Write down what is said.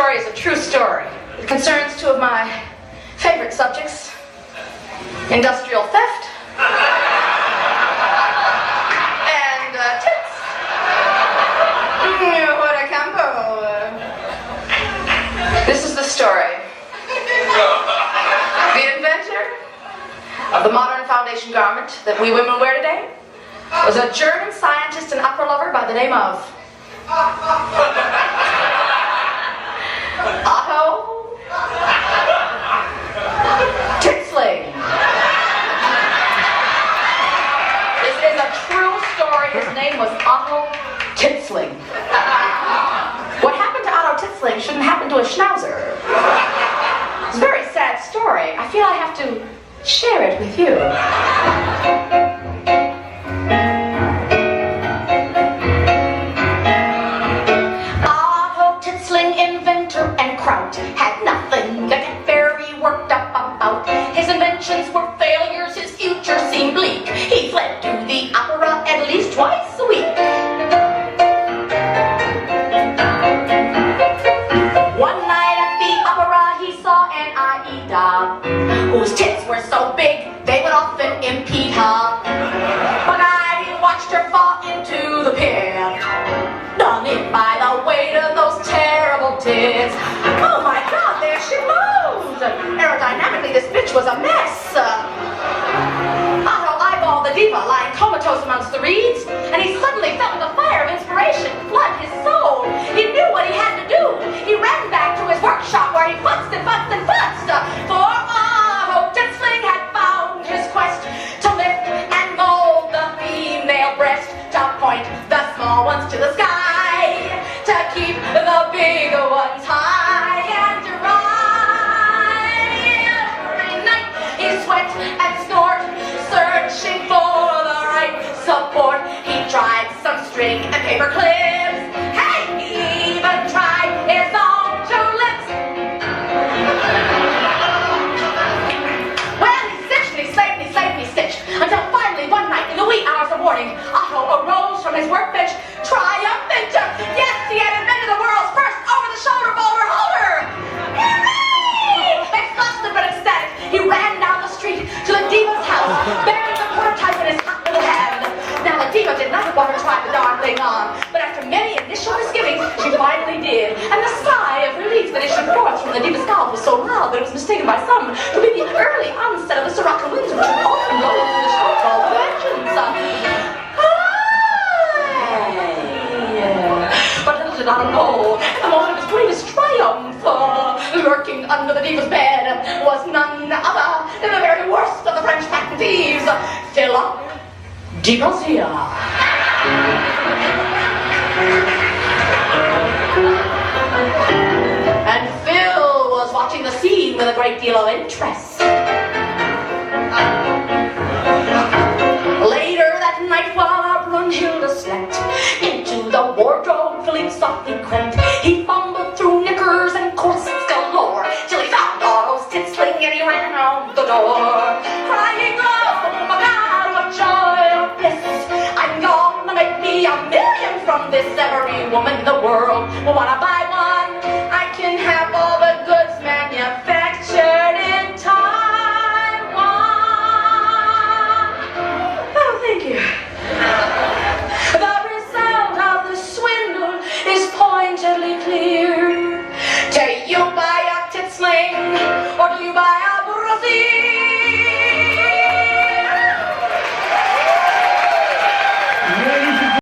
story is a true story. It concerns two of my favorite subjects, industrial theft and tits. What a combo. This is the story. The inventor of the modern foundation garment that we women wear today was a German scientist and opera lover by the name of Otto Titsling. This is a true story. His name was Otto Titsling. What happened to Otto Titsling shouldn't happen to a schnauzer. It's a very sad story. I feel I have to share it with you. Otto Titsling, inventor and kraut, had nothing to get very worked up about. His inventions were failures, his future seemed bleak. He fled to the opera at least twice a week. One night at the opera he saw an Aida, whose tits were so big they would often impede her. But he watched her fall into the pit, done in by the weight of those terrible tits. Oh my God, there she moved! Aerodynamically, this bitch was a mess. Otto eyeballed the diva lying comatose amongst the reeds, and he suddenly felt the fire of inspiration flood his soul. He knew what he had to do. He ran back to his workshop where he futzed and futzed and futzed. For Otto Titsling had found his quest to lift and mold the female breast, to point the small ones to the sky, to keep the bigger ones high and dry. Every night he sweat and snort, searching for the right support. He tried some string and paper clips. Hey, he even tried his own two lips. Well, he stitched and he slaved and he slaved and he stitched, until finally one night in the wee hours of morning, Otto arose from his workbench, triumphant. Yes, he had invented the world's first over-the-shoulder boulder holder. Hooray! Exhausted but ecstatic, he ran down the street to the diva's house, bearing the prototype in his hot little hand. Now the diva did not want to try the darn thing on, but after many initial misgivings, she finally did. And the sigh of relief that issued forth from the diva's mouth was so loud that it was mistaken by some to be the early onset of the Sirocco winds, which would often blow through the short wall of engines. But little did I know, the moment of his greatest triumph, lurking under the diva's bed, was none other than the very worst of the French patent thieves, Philip Divasia. And Phil was watching the scene with a great deal of interest. Later that night, while Brunhilde slept, into the wardrobe Philip softly crept. He fumbled through knickers and corsets galore, till he found Otto's Titsling and he ran out the door, crying, oh my God, what joy of bliss! I'm gonna make me $1 million from this. Every woman in the world will wanna buy one